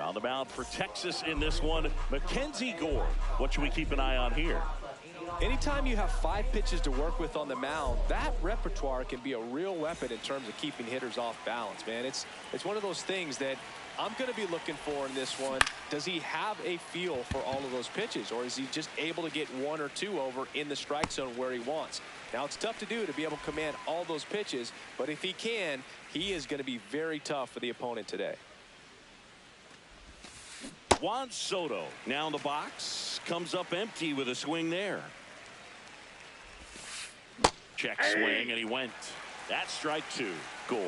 On the mound for Texas in this one, Mackenzie Gore. What should we keep an eye on here? Anytime you have 5 pitches to work with on the mound, that repertoire can be a real weapon in terms of keeping hitters off balance, man. It's one of those things that I'm going to be looking for in this one. Does he have a feel for all of those pitches, or is he just able to get 1 or 2 over in the strike zone where he wants? Now, it's tough to do to be able to command all those pitches, but if he can, he is going to be very tough for the opponent today. Juan Soto now in the box, comes up empty with a swing there. Check swing, and he went. That's strike 2. Gore,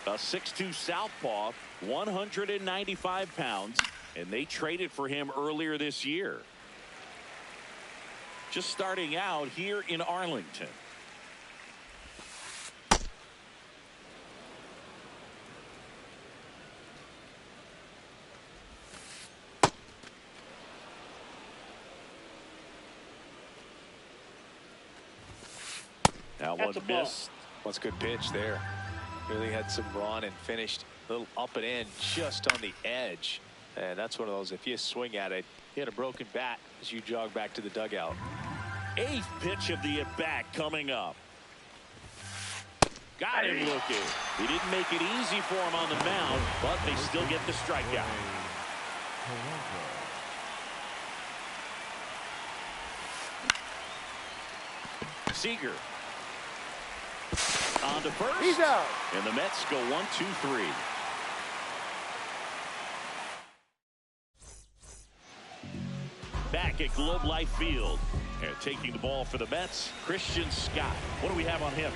a 6'2 southpaw, 195 pounds, and they traded for him earlier this year. Just starting out here in Arlington. That one missed. That's a good pitch there. Really had some run and finished a little up and in just on the edge. And that's one of those, if you swing at it, you had a broken bat as you jog back to the dugout. 8th pitch of the at-bat coming up. Got him looking. He didn't make it easy for him on the mound, but they still get the strikeout. Seager. On to first. He's out. And the Mets go 1, 2, 3. Back at Globe Life Field. And taking the ball for the Mets, Christian Scott. What do we have on him?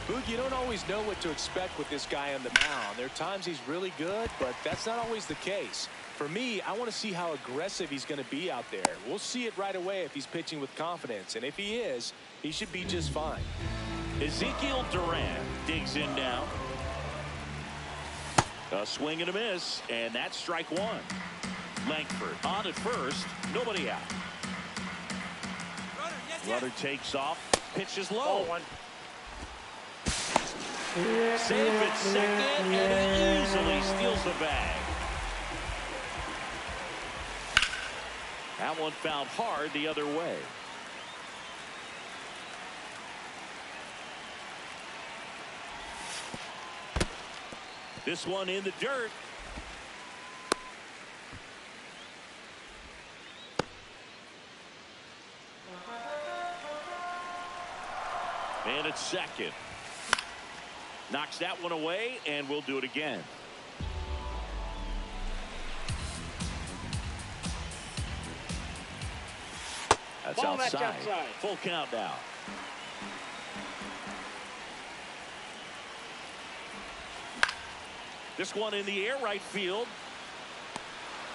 Boog, you don't always know what to expect with this guy on the mound. There are times he's really good, but that's not always the case. For me, I want to see how aggressive he's going to be out there. We'll see it right away if he's pitching with confidence. And if he is, he should be just fine. Ezekiel Duran digs in now. A swing and a miss, and that's strike 1. Langford on at first, nobody out. Runner takes off, pitches low. Save at second, and he easily steals the bag. That one fouled hard the other way. This one in the dirt. And it's second. Knocks that one away, and we'll do it again. That's outside. Full count now. This one in the air, right field.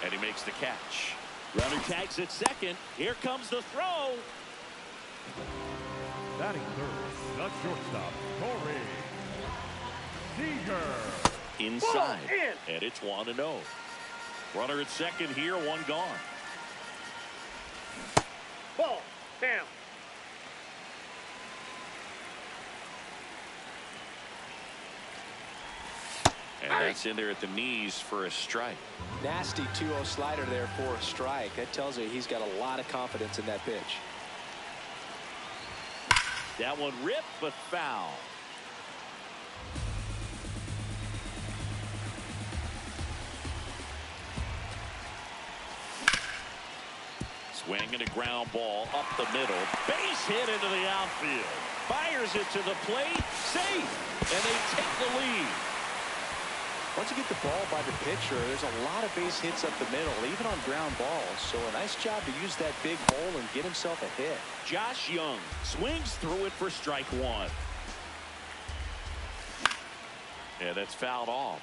And he makes the catch. Runner tags at second. Here comes the throw. Batting third, the shortstop, Corey Seager. Inside. And it's 1-0. Runner at second here, one gone. Ball down. And that's in there at the knees for a strike. Nasty 2-0 slider there for a strike. That tells you he's got a lot of confidence in that pitch. That one ripped, but foul. Swinging a ground ball up the middle. Base hit into the outfield. Fires it to the plate. Safe. And they take the lead. Once you get the ball by the pitcher, there's a lot of base hits up the middle, even on ground balls. So a nice job to use that big hole and get himself a hit. Josh Young swings through it for strike 1. Yeah, that's fouled off.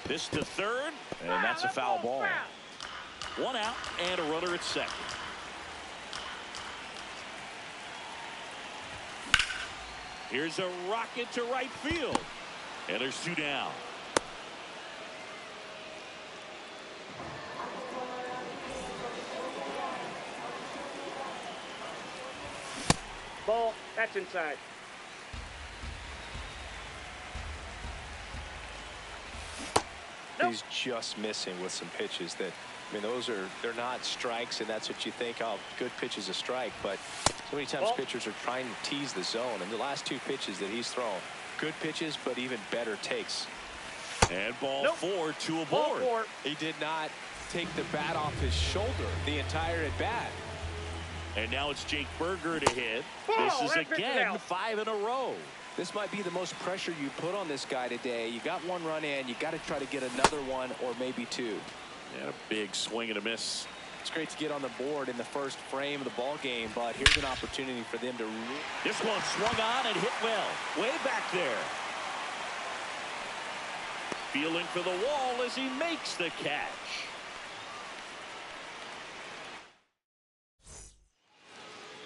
This to third, and that's a foul ball. 1 out and a runner at second. Here's a rocket to right field. And there's 2 down. Ball, that's inside. Nope. He's just missing with some pitches that, I mean, they're not strikes, and that's what you think, oh, good pitch is a strike. But so many times pitchers are trying to tease the zone, and the last two pitches that he's thrown, good pitches, but even better takes. And ball four to a Ball board. four. He did not take the bat off his shoulder the entire at bat. And now it's Jake Berger to hit. Ball, This is that pitch is again out. 5 in a row. This might be the most pressure you put on this guy today. You got one run in, you got to try to get another one or maybe two. And a big swing and a miss. It's great to get on the board in the first frame of the ball game, but here's an opportunity for them to. This one swung on and hit well. Way back there. Feeling for the wall as he makes the catch.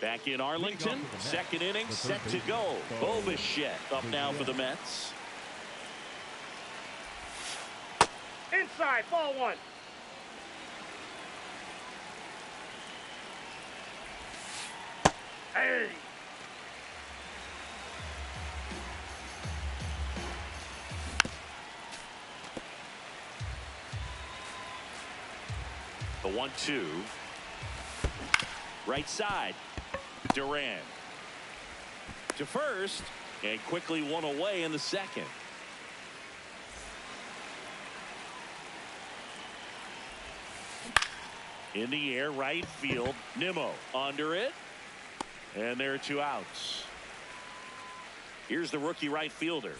Back in Arlington, second inning set to go. Bobichette up now for the Mets. Inside, ball one. Hey. The 1-2. Right side. Duran to first, and quickly one away in the second. In the air, right field. Nimmo under it, and there are 2 outs. Here's the rookie right fielder.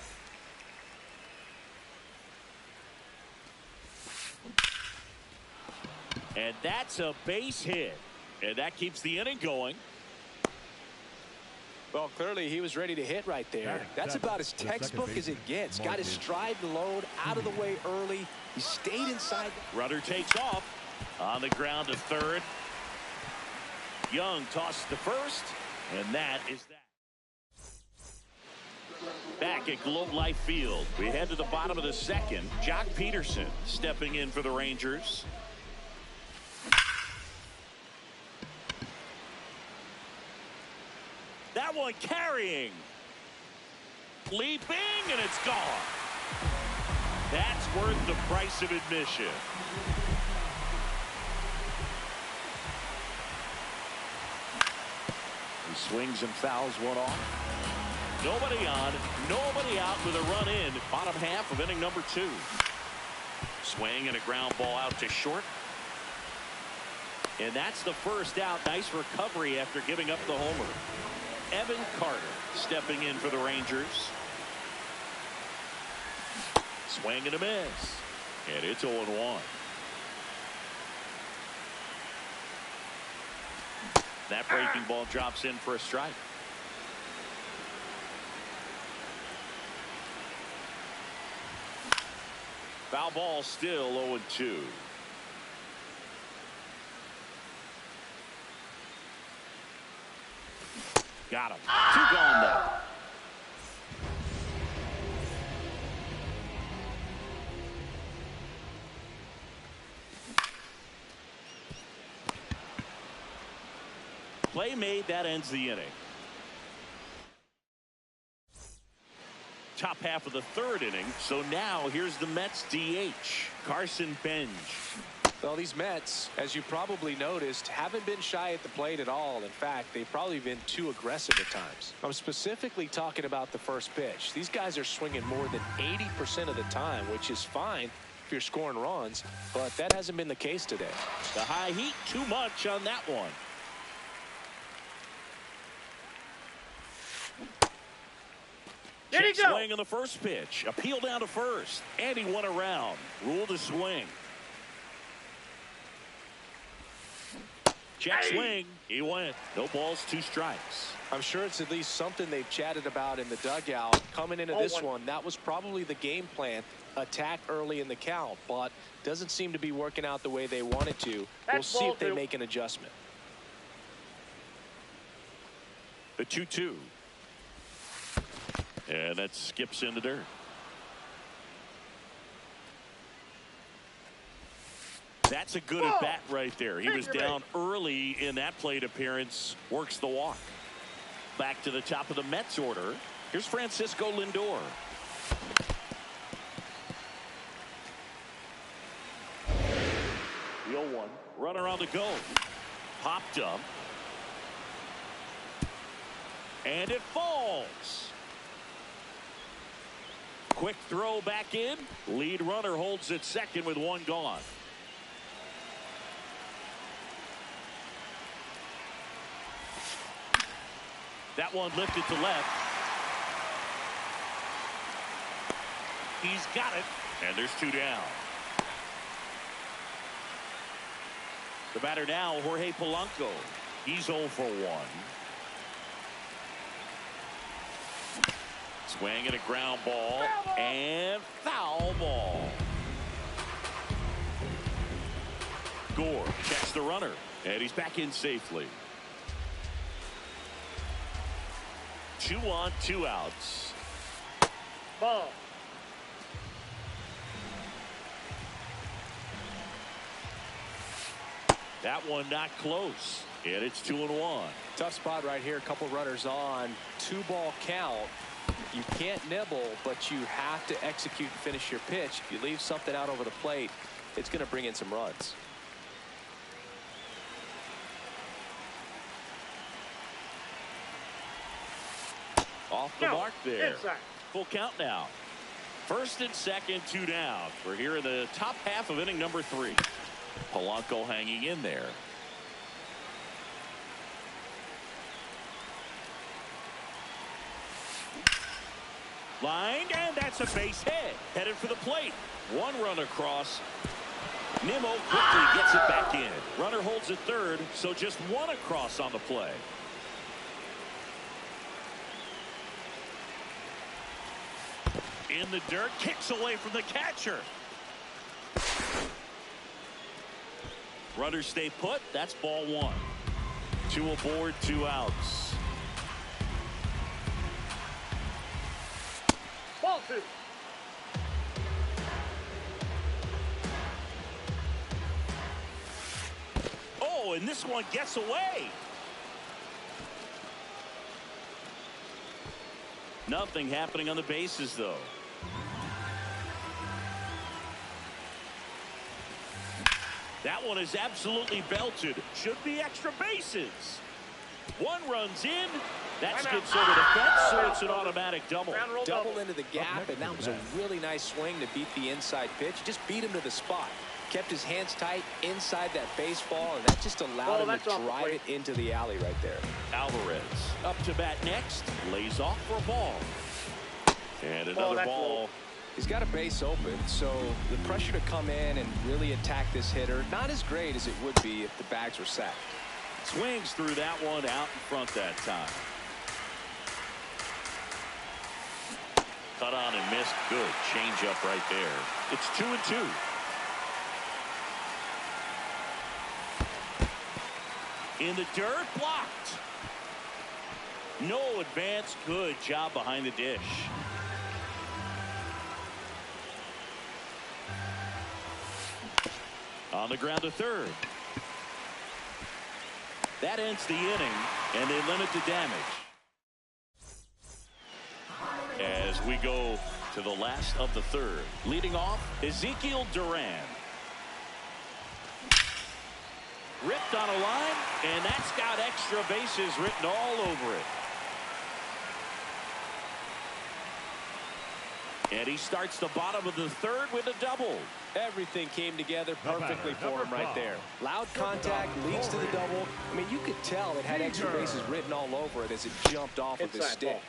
And that's a base hit, and that keeps the inning going. Well, clearly he was ready to hit right there. That's about as textbook as it gets. Got his stride to load, out of the way early. He stayed inside. Rudder takes off on the ground to third. Young tosses to first, and that is that. Back at Globe Life Field, we head to the bottom of the second. Jock Peterson stepping in for the Rangers. That one carrying, leaping, and it's gone. That's worth the price of admission. He swings and fouls one off. Nobody on, nobody out with a run in. Bottom half of inning number 2. Swing and a ground ball out to short. And that's the first out. Nice recovery after giving up the homer. Evan Carter stepping in for the Rangers. Swing and a miss. And it's 0-1. That breaking ball drops in for a strike. Foul ball, still 0-2. Got him. 2 gone now. Play made, that ends the inning. Top half of the third inning. So now here's the Mets DH, Carson Benj. Well, these Mets, as you probably noticed, haven't been shy at the plate at all. In fact, they've probably been too aggressive at times. I'm specifically talking about the first pitch. These guys are swinging more than 80% of the time, which is fine if you're scoring runs, but that hasn't been the case today. The high heat, too much on that one. Check swing on the first pitch. Appeal down to first. And he went around. Ruled a swing. Check swing. He went. No balls, 2 strikes. I'm sure it's at least something they've chatted about in the dugout. Coming into this one, that was probably the game plan. Attack early in the count, but doesn't seem to be working out the way they wanted to. We'll see if they make an adjustment. The 2-2. And that skips in the dirt. That's a good at bat right there. He was down early in that plate appearance. Works the walk. Back to the top of the Mets order. Here's Francisco Lindor. The 0-1. Runner on the go. Popped up. And it falls. Quick throw back in. Lead runner holds at second with one gone. That one lifted to left. He's got it. And there's two down. The batter now, Jorge Polanco. He's 0 for 1. Swing and a ground ball. And foul ball. Gore checks the runner. And he's back in safely. 2 on, 2 outs. Ball. That one not close. And it's 2-1. Tough spot right here. A couple runners on. 2-ball count. You can't nibble, but you have to execute and finish your pitch. If you leave something out over the plate, it's going to bring in some runs. Off the mark there. Inside. Full count now. First and second, 2 down. We're here in the top half of inning number 3. Polanco hanging in there. Lined, and that's a base hit. Headed for the plate. One run across. Nimmo quickly gets it back in. Runner holds at third, so just one across on the play. In the dirt, kicks away from the catcher. Runners stay put. That's ball 1. 2 aboard, 2 outs. Ball 2. Oh, and this one gets away. Nothing happening on the bases, though. That one is absolutely belted. Should be extra bases. One runs in. That's good sort of defense, so it's an automatic double. Double into the gap, and that was a really nice swing to beat the inside pitch. Just beat him to the spot. Kept his hands tight inside that baseball, and that just allowed him to drive it into the alley right there. Alvarez up to bat next. Lays off for a ball. And another ball. He's got a base open, so the pressure to come in and really attack this hitter, not as great as it would be if the bags were sacked. Swings through that one out in front that time. Cut on and missed. Good change up right there. It's 2-2. In the dirt, blocked. No advance. Good job behind the dish. On the ground to third. That ends the inning, and they limit the damage. As we go to the last of the third. Leading off, Ezekiel Duran. Ripped on a line, and that's got extra bases written all over it. And he starts the bottom of the third with a double. Everything came together perfectly for him right there. Loud contact leads to the double. I mean, you could tell it had extra bases written all over it as it jumped off of his stick.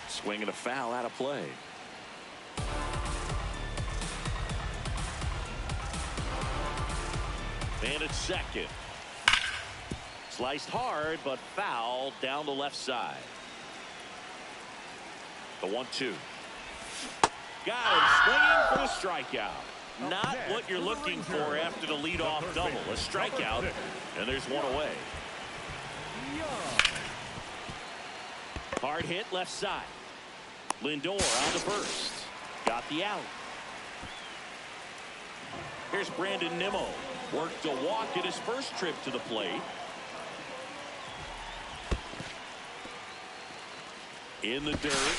Swing and a foul out of play. And it's second. Sliced hard, but foul down the left side. The 1-2. Got him swinging for the strikeout. Not what you're looking for after the leadoff double. A strikeout, and there's one away. Hard hit left side. Lindor on the first. Got the out. Here's Brandon Nimmo. Worked a walk at his first trip to the plate. In the dirt.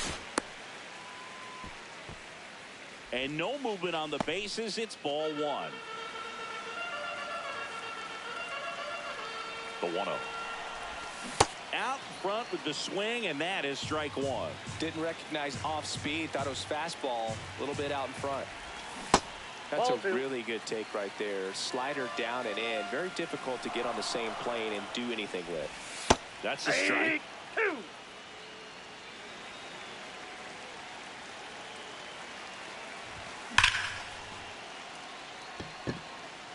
And no movement on the bases. It's ball one. The 1-0. Out front with the swing, and that is strike one. Didn't recognize off speed. Thought it was fastball. A little bit out in front. That's a really good take right there. Slider down and in. Very difficult to get on the same plane and do anything with. That's a strike.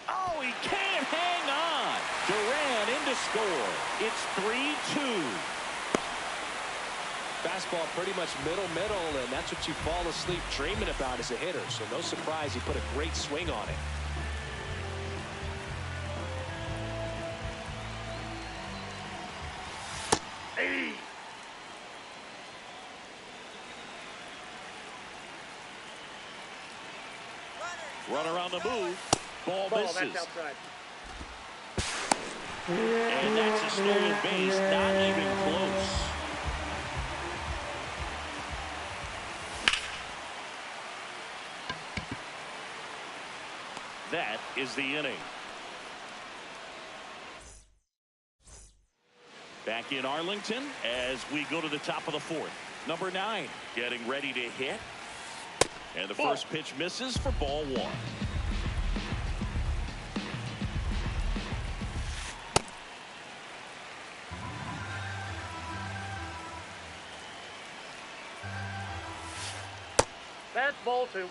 Oh, he can't hang on. Duran in to score. It's 3-2. Fastball pretty much middle, and that's what you fall asleep dreaming about as a hitter. So no surprise he put a great swing on it. Hey. Runner on the move. Ball misses. That's outside. And that's a stolen base. Not even close. That is the inning. Back in Arlington as we go to the top of the fourth. Number 9 getting ready to hit. And the first pitch misses for ball one. That's ball two.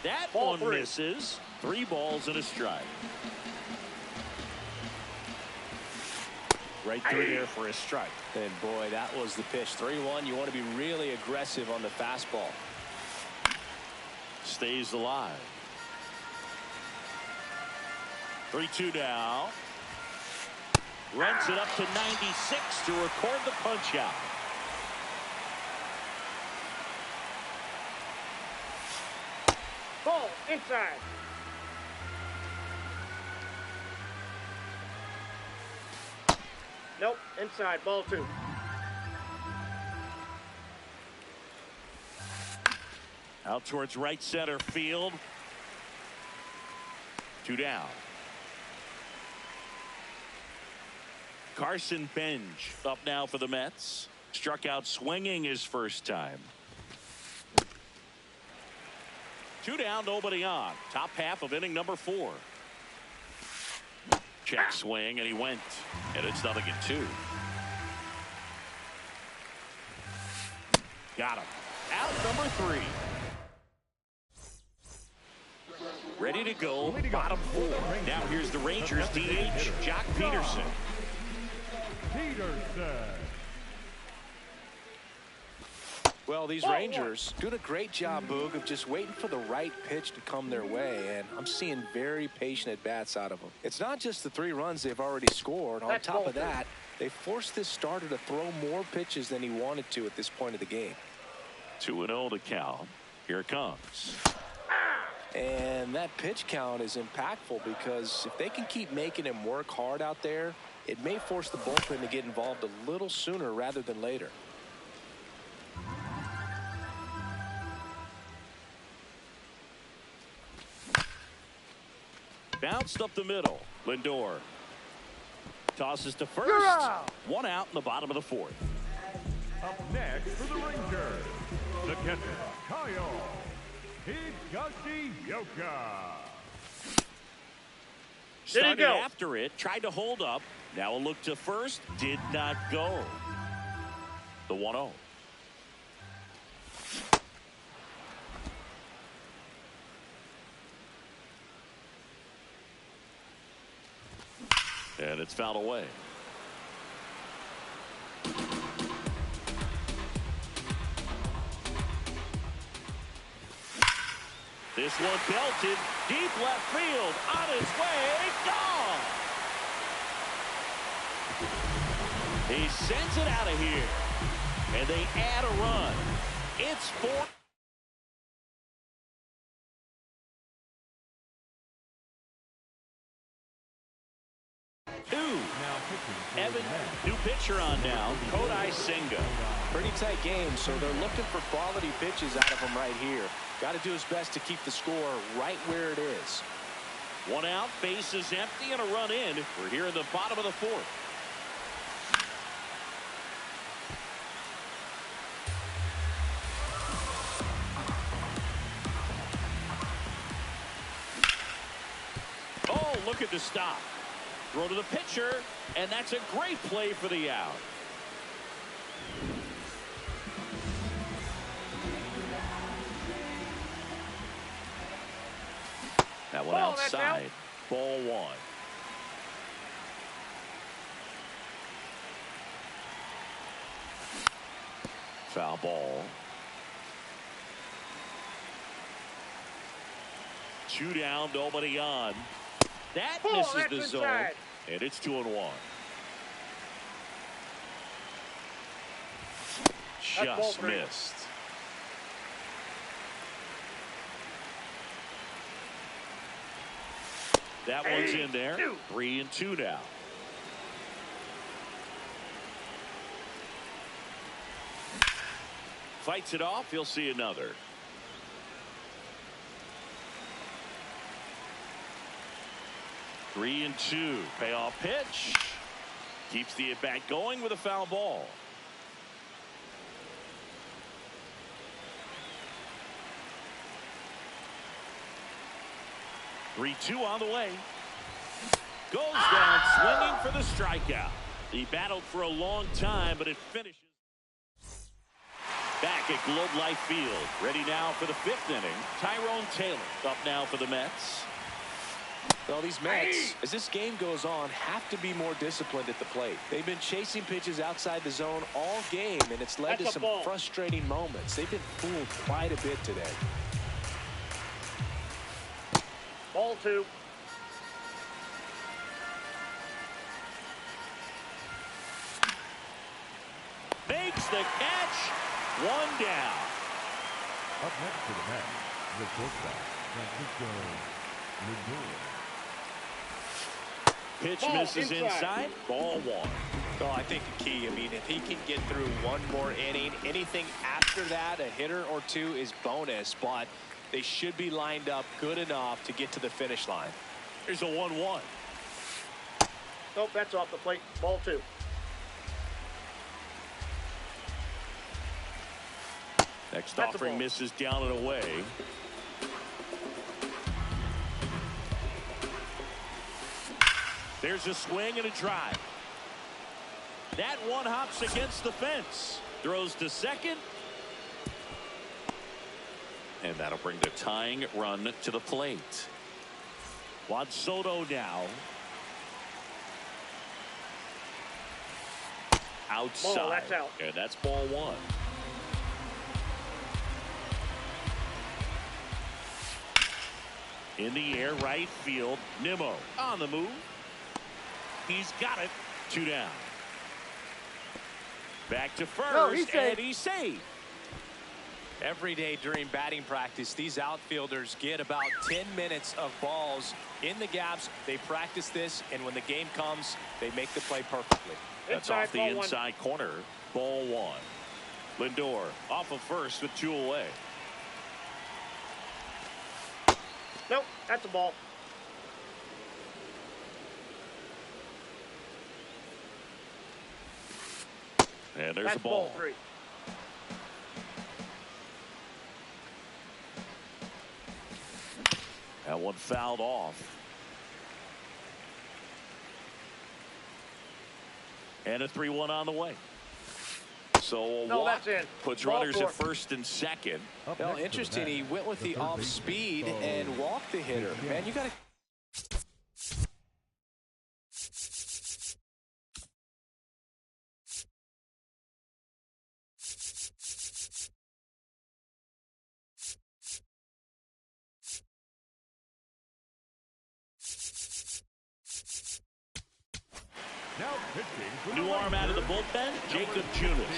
That Ball one three. misses. 3 balls and a strike. Right through there for a strike. And boy, that was the pitch. 3-1. You want to be really aggressive on the fastball. Stays alive. 3-2 now. Runs it up to 96 to record the punch out. Ball inside. Nope, inside. Ball two. Out towards right center field. 2 down. Carson Benj up now for the Mets. Struck out swinging his first time. 2 down, nobody on. Top half of inning number 4. Check swing, and he went. And it's 0-2. Got him. Out number 3. Ready to go, bottom 4. Now here's the Rangers DH, Jock Peterson. Well, these Rangers doing a great job, Boog, of just waiting for the right pitch to come their way, and I'm seeing very patient at-bats out of them. It's not just the 3 runs they've already scored. On top of that, they forced this starter to throw more pitches than he wanted to at this point of the game. 2-0 to count. Here it comes. And that pitch count is impactful because if they can keep making him work hard out there, it may force the bullpen to get involved a little sooner rather than later. Bounced up the middle. Lindor tosses to first. 1 out in the bottom of the 4th. Up next for the Rangers, the catcher, Kyle Higashioka. Started after it, tried to hold up. Now a look to first, did not go. The 1-0. And it's fouled away. This one belted deep left field, on its way, gone. He sends it out of here, and they add a run. It's 4. 2. Now pitching for Evan, the Mets. new pitcher on now, Kodai Senga. Pretty tight game, so they're looking for quality pitches out of him right here. Got to do his best to keep the score right where it is. 1 out, base is empty, and a run in. We're here in the bottom of the 4th. Oh, look at the stop. Throw to the pitcher, and that's a great play for the out. That one outside. Ball 1. Foul ball. 2 down, nobody on. That misses the zone, inside. and it's 2-1. Just missed. That one's in there. 3-2 now. Fights it off. He'll see another. Three and 2. Payoff pitch. Keeps the at-bat going with a foul ball. Three-2 on the way. Goes down swinging for the strikeout. He battled for a long time, but it finishes. Back at Globe Life Field. Ready now for the 5th inning. Tyrone Taylor up now for the Mets. Well, these Mets, as this game goes on, have to be more disciplined at the plate. They've been chasing pitches outside the zone all game, and it's led to some frustrating moments. They've been fooled quite a bit today. Ball 2. Makes the catch. 1 down. Up next for the Mets, the shortstop, Francisco Lindor. Pitch Ball misses inside. Ball 1. Well, I think the key, if he can get through one more inning, anything after that, a hitter or 2 is bonus, but they should be lined up good enough to get to the finish line. Here's a 1-1. Nope, that's off the plate. Ball 2. Next That's a offering ball. misses down and away. There's a swing and a drive. That one hops against the fence. Throws to second. And that'll bring the tying run to the plate. Juan Soto now. Outside. Ball, that's out. And that's ball 1. In the air, right field. Nimmo on the move. He's got it. 2 down. Back to first, No, he's safe. and he's safe. Every day during batting practice, these outfielders get about 10 minutes of balls in the gaps. They practice this, and when the game comes, they make the play perfectly. That's Inside, off the ball 1. inside corner. Ball 1. Lindor off of first with 2 away. Nope, that's a ball. And there's That's a ball. ball 3. That one fouled off. And a 3-1 on the way. So a No, walk that's in. puts Ball runners 4. at first and second. Up Well, next for the interesting. He Mets, went with the third off baseman, speed Carl and walked the hitter. Gonzalez. Man, you got to. Now pitching for the New arm out of the Rangers, bullpen, Jacob number Junis.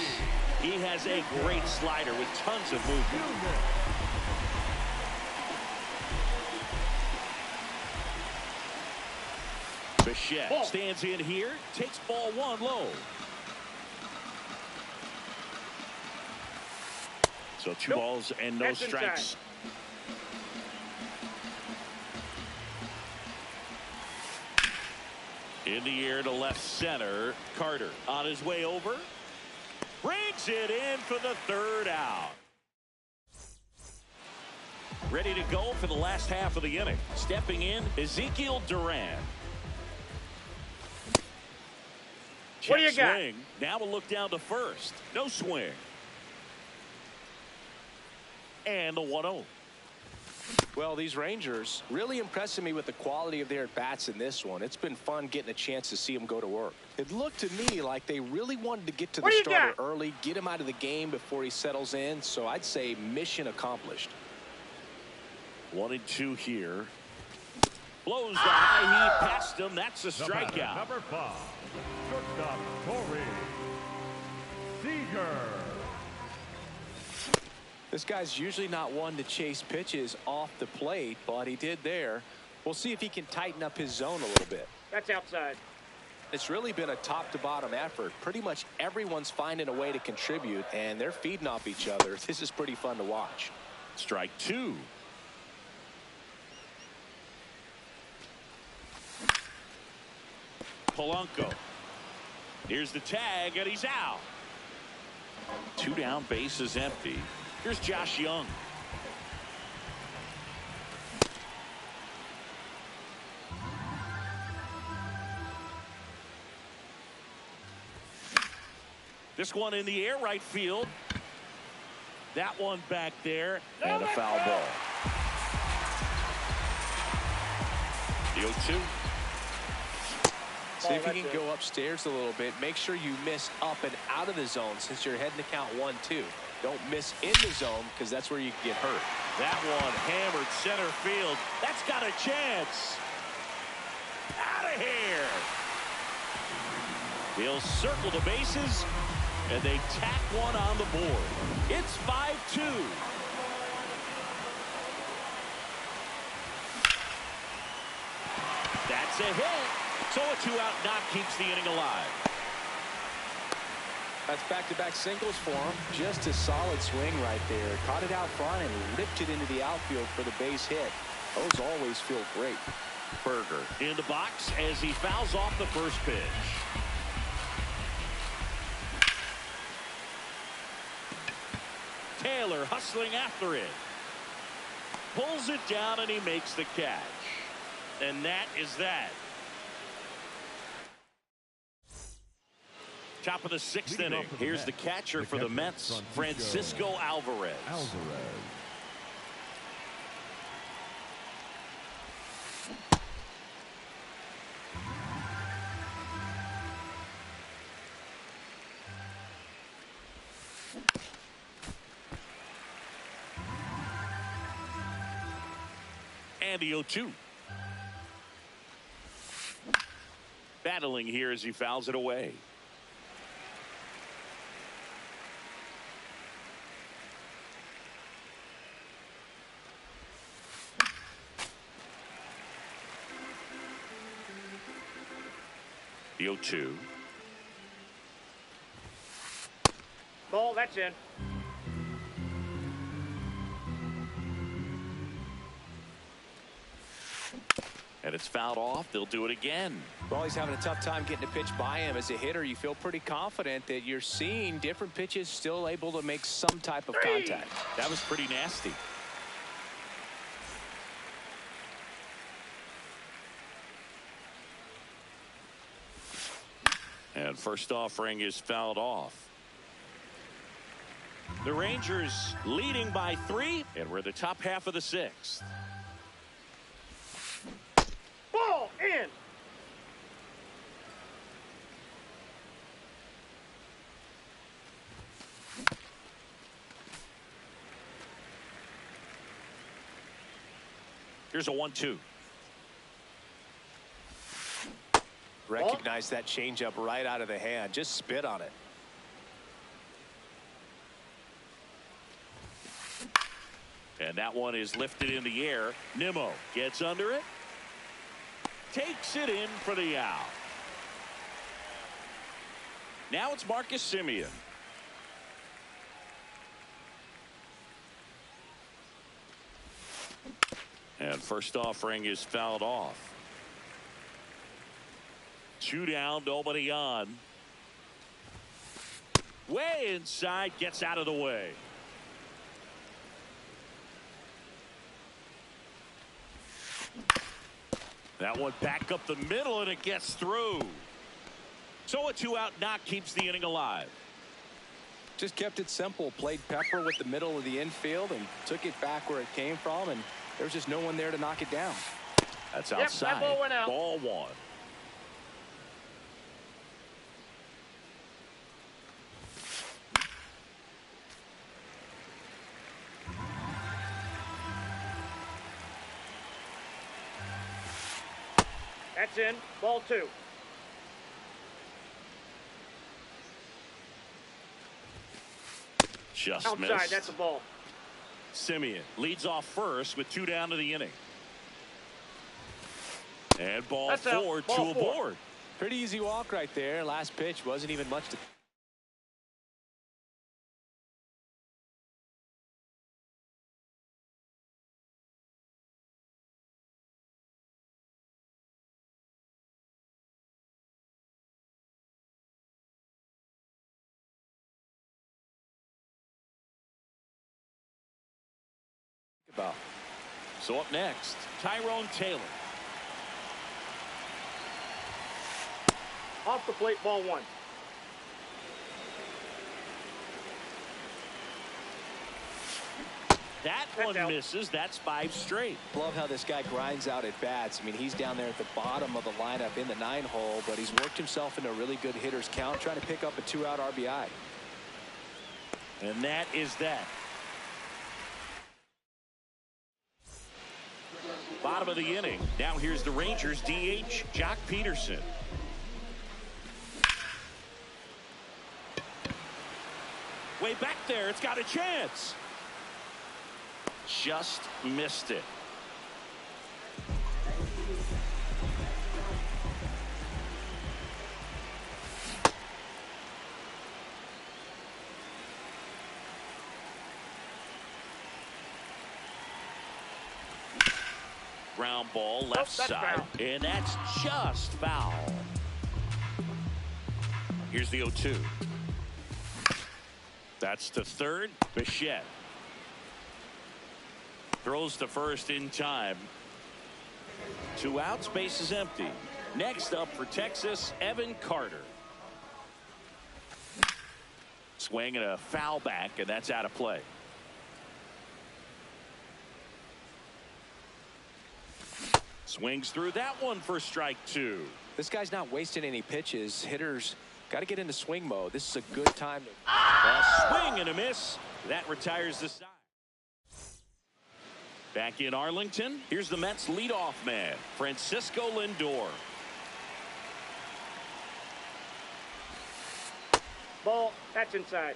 16. He has a great slider with tons of movement. Bichette Ball. stands in here, takes ball one low. So two balls and no That's strikes. In the air to left center. Carter on his way over. Brings it in for the third out. Ready to go for the last half of the inning. Stepping in, Ezekiel Duran. What do you got? Swing. Now we'll look down to first. No swing. And the 1-0. Well, these Rangers really impressing me with the quality of their at-bats in this one. It's been fun getting a chance to see them go to work. It looked to me like they really wanted to get to the starter early, get him out of the game before he settles in. So I'd say mission accomplished. 1-2 here. Blows by. He passed him. That's a strikeout. Number 5, shortstop Corey Seager. This guy's usually not one to chase pitches off the plate, but he did there. We'll see if he can tighten up his zone a little bit. That's outside. It's really been a top-to-bottom effort. Pretty much everyone's finding a way to contribute, and they're feeding off each other. This is pretty fun to watch. Strike two. Polanco. Here's the tag, and he's out. 2 down, base is empty. Here's Josh Young. This one in the air, right field. That one back there, and a foul ball. The 0-2. See if you can go upstairs a little bit. Make sure you miss up and out of the zone since you're heading to count 1-2. Don't miss in the zone because that's where you can get hurt. That one hammered center field. That's got a chance. Out of here. They'll circle the bases, and they tack one on the board. It's 5-2. That's a hit. So a 2-out knock keeps the inning alive. That's back-to-back singles for him. Just a solid swing right there. Caught it out front and ripped it into the outfield for the base hit. Those always feel great. Berger in the box as he fouls off the first pitch. Taylor hustling after it. Pulls it down and he makes the catch. And that is that. Top of the 6th inning. Here's the catcher for the Mets, Francisco Alvarez. And the 0-2. Battling here as he fouls it away. The 0-2. Ball, that's in. And it's fouled off. They'll do it again. Well, he's having a tough time getting a pitch by him. As a hitter, you feel pretty confident that you're seeing different pitches still able to make some type of contact. That was pretty nasty. And first offering is fouled off. The Rangers leading by 3, and we're the top half of the 6th. Ball in. Here's a 1-2. Recognize that changeup right out of the hand. Just spit on it. And that one is lifted in the air. Nimmo gets under it. takes it in for the out. Now it's Marcus Semien. And first offering is fouled off. 2 down, nobody on. Way inside, gets out of the way. That one back up the middle, and it gets through. So a 2-out knock keeps the inning alive. Just kept it simple. Played pepper with the middle of the infield and took it back where it came from, and there was just no one there to knock it down. That's outside. That ball went out. Ball 1. That's in. Ball 2. Just Outside. missed. That's a ball. Semien leads off first with 2 down to the inning. And ball That's out. 4, Ball 2 4. aboard. Pretty easy walk right there. Last pitch wasn't even much to. About. So up next, Tyrone Taylor. Off the plate, ball 1. That That's one out. misses. That's 5 straight. Love how this guy grinds out at bats. I mean, he's down there at the bottom of the lineup in the 9-hole, but he's worked himself into a really good hitter's count, trying to pick up a 2-out RBI. And that is that. Bottom of the inning. Now here's the Rangers DH, Jock Peterson. Way back there. It's got a chance. Just missed it. Ground ball left that's side. foul. And that's just foul. Here's the 0-2. That's to third. Bichette throws to first in time. 2 outs, base is empty. Next up for Texas, Evan Carter. Swing and a foul back, and that's out of play. Swings through that one for strike 2. This guy's not wasting any pitches. Hitters got to get into swing mode. This is a good time to. A swing and a miss. That retires the side. Back in Arlington, here's the Mets leadoff man, Francisco Lindor. Ball. That's inside.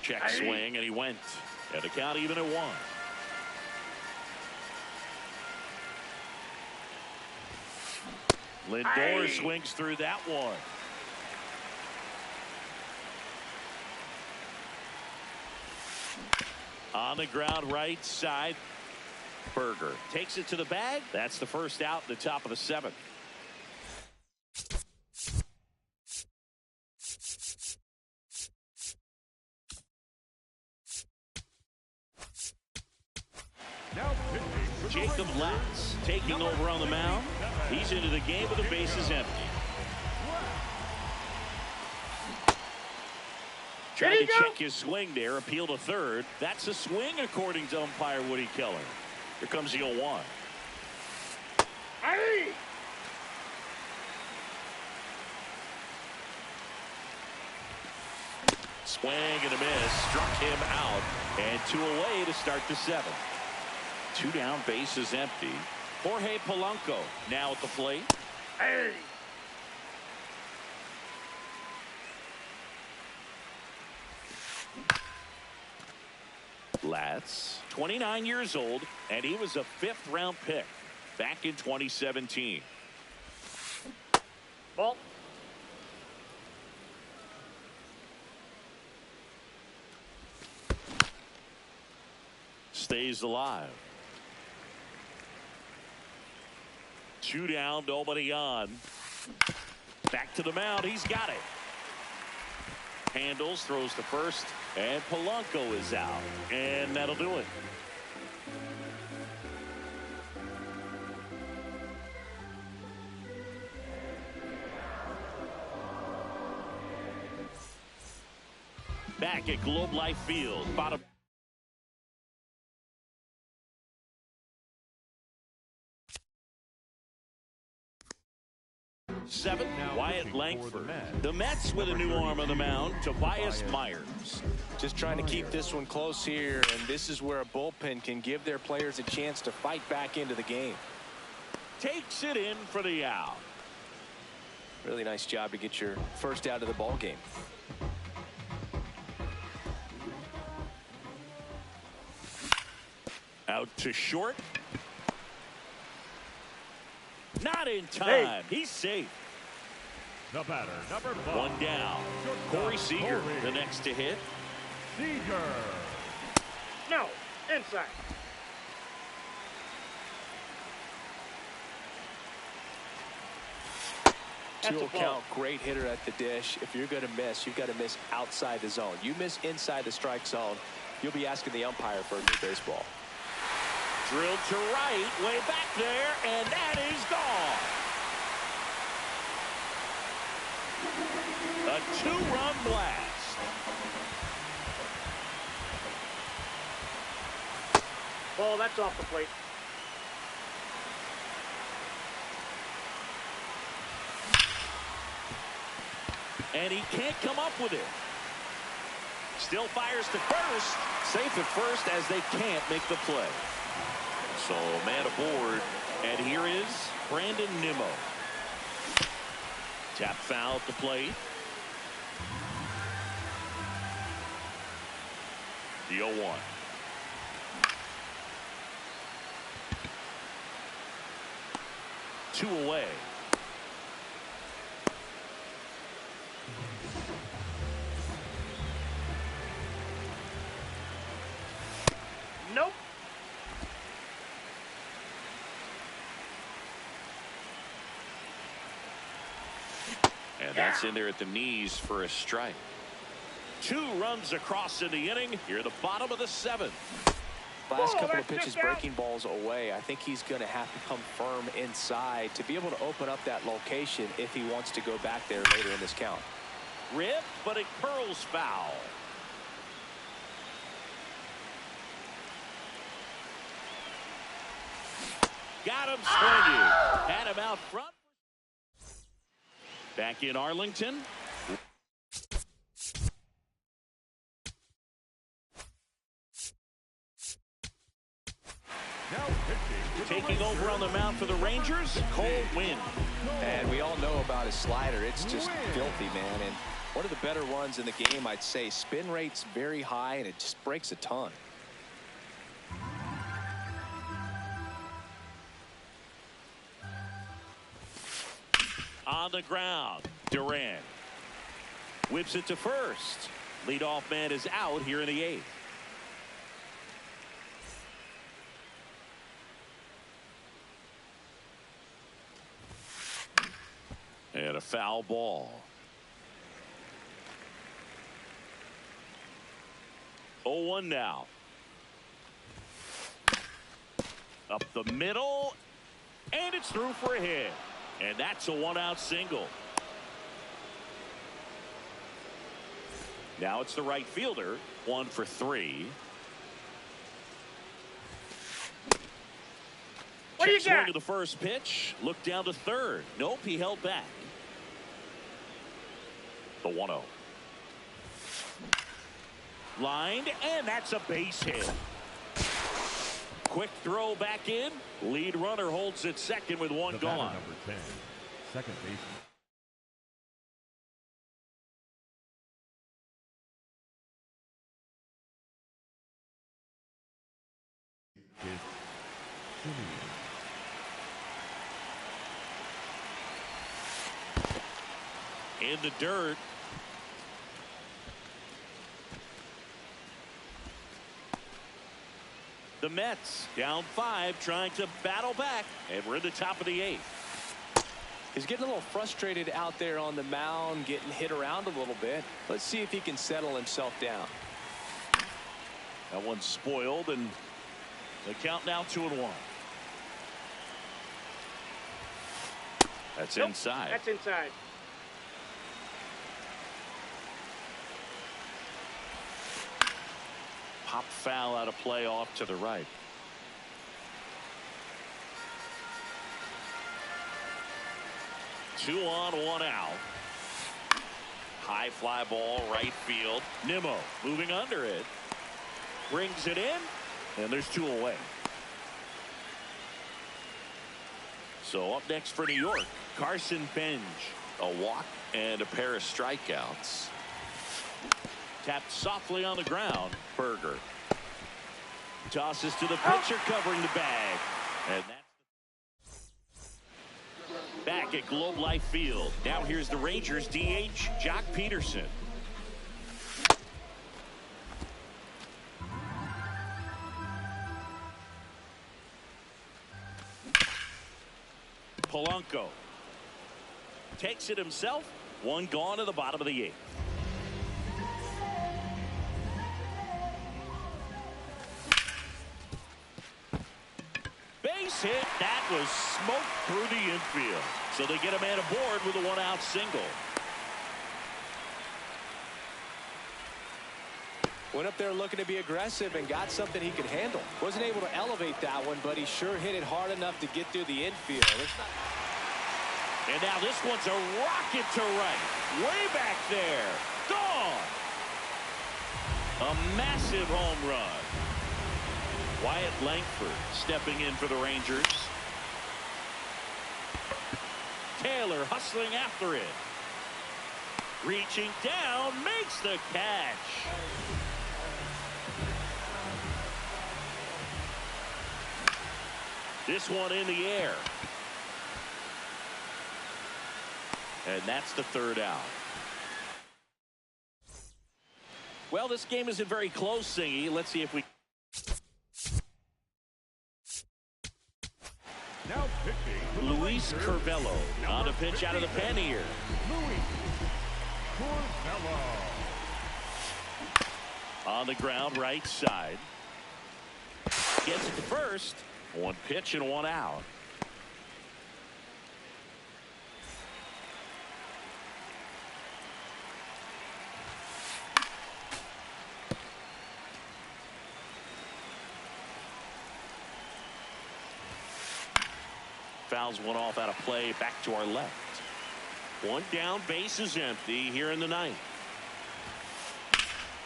Check swing, and he went. And the count even at 1. Lindor swings through that one. On the ground right side. Berger takes it to the bag. That's the first out in the top of the 7th. Jacob Latz taking over on the mound. He's into the game with the bases empty. Trying to check his swing there. Appeal to third. That's a swing according to umpire Woody Keller. Here comes the 0-1. Swing and a miss. Struck him out. And 2 away to start the 7th. 2 down, bases empty. Jorge Polanco now at the plate. Latz, 29 years old, and he was a 5th-round pick back in 2017. Ball. Stays alive. 2 down, nobody on. Back to the mound. He's got it. Handles, throws to first, and Polanco is out. And that'll do it. Back at Globe Life Field. Bottom. Seventh, Wyatt Langford. The Mets with a new arm on the mound, Tobias Myers. Just trying to keep this one close here, and this is where a bullpen can give their players a chance to fight back into the game. Takes it in for the out. Really nice job to get your first out of the ball game. Out to short. Not in time. He's safe. The batter, number 5. 1 down. Corey Seager, the next to hit. Seager. No. Inside. That's 2-0 a ball. count, great hitter at the dish. If you're going to miss, you've got to miss outside the zone. You miss inside the strike zone, you'll be asking the umpire for a new baseball. Drilled to right, way back there, and that is gone. A 2-run blast. Ball, that's off the plate. And he can't come up with it. Still fires to first. Safe at first as they can't make the play. So man aboard. And here is Brandon Nimmo. Tap foul at the plate. The 0-1. Two away. Nope. And that's in there at the knees for a strike. 2 runs across in the inning. Here at the bottom of the 7th. Last couple of that's pitches just out. breaking balls away. I think he's going to have to come firm inside to be able to open up that location if he wants to go back there later in this count. Ripped, but it curls foul. Got him swinging. Had him out front. Back in Arlington. Now pitching. Taking over on the mound for the Rangers, Cole Winn. And we all know about his slider. It's just filthy, man. And one of the better ones in the game, I'd say. Spin rate's very high, and it just breaks a ton. On the ground, Durant whips it to first. Leadoff man is out here in the 8th. And a foul ball. 0-1 now. Up the middle, and it's through for a hit. And that's a 1-out single. Now it's the right fielder. 1 for 3. What do you Swing got? to the first pitch. Look down to third. Nope, he held back. The 1-0. Lined, and that's a base hit. Quick throw back in. Lead runner holds at second with 1 The batter, gone. number 10. Second baseman. In the dirt. The Mets down 5, trying to battle back, and we're in the top of the 8th. He's getting a little frustrated out there on the mound, getting hit around a little bit. Let's see if he can settle himself down. That one's spoiled, and the count now 2-1. That's inside. That's inside. Pop foul out of play off to the right. Two on, one out. High fly ball, right field. Nimmo moving under it. Brings it in, and there's 2 away. So up next for New York, Carson Benj. A walk and a pair of strikeouts. Tapped softly on the ground. Berger tosses to the pitcher, covering the bag, and that's back at Globe Life Field. Now here's the Rangers DH, Jock Peterson. Polanco takes it himself. 1 gone to the bottom of the 8th. Base hit. That was smoked through the infield. So they get a man aboard with a 1-out single. Went up there looking to be aggressive and got something he could handle. Wasn't able to elevate that one, but he sure hit it hard enough to get through the infield. And now this one's a rocket to right. Way back there. Gone. A massive home run. Wyatt Langford stepping in for the Rangers. Taylor hustling after it. Reaching down, makes the catch. This one in the air. And that's the 3rd out. Well, this game isn't very close, Singy. Let's see if we... Now pitching. Luis Curvelo on a pitch out of the pen here. Luis Curvelo. On the ground, right side. Gets it to first. 1 pitch and 1 out. Fouls one off out of play, back to our left. 1 down, base is empty here in the 9th.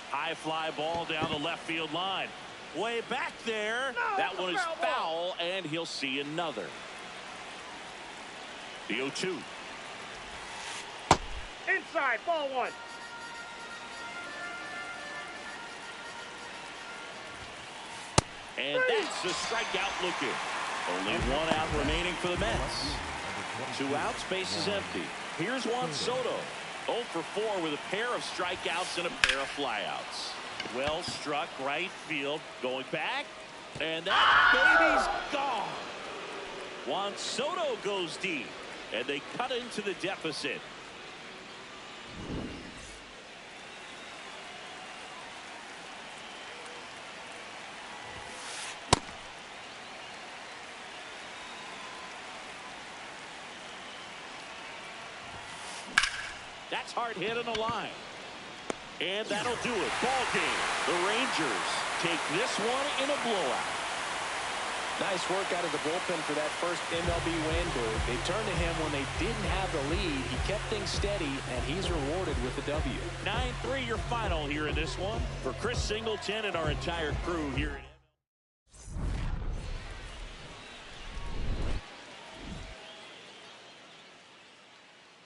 High fly ball down the left field line. Way back there. No, that one is foul, foul, and he'll see another. The 0-2. Inside, ball 1. And that's the strikeout looking. Only 1 out remaining for the Mets. 2 outs, base is empty. Here's Juan Soto. 0 for 4 with a pair of strikeouts and a pair of flyouts. Well struck, right field, going back, and that baby's gone. Juan Soto goes deep, and they cut into the deficit. That's hard hit on the line. And that'll do it. Ball game. The Rangers take this one in a blowout. Nice work out of the bullpen for that first MLB win. They turned to him when they didn't have the lead. He kept things steady, and he's rewarded with the W. 9-3 your final here in this one. For Chris Singleton and our entire crew here at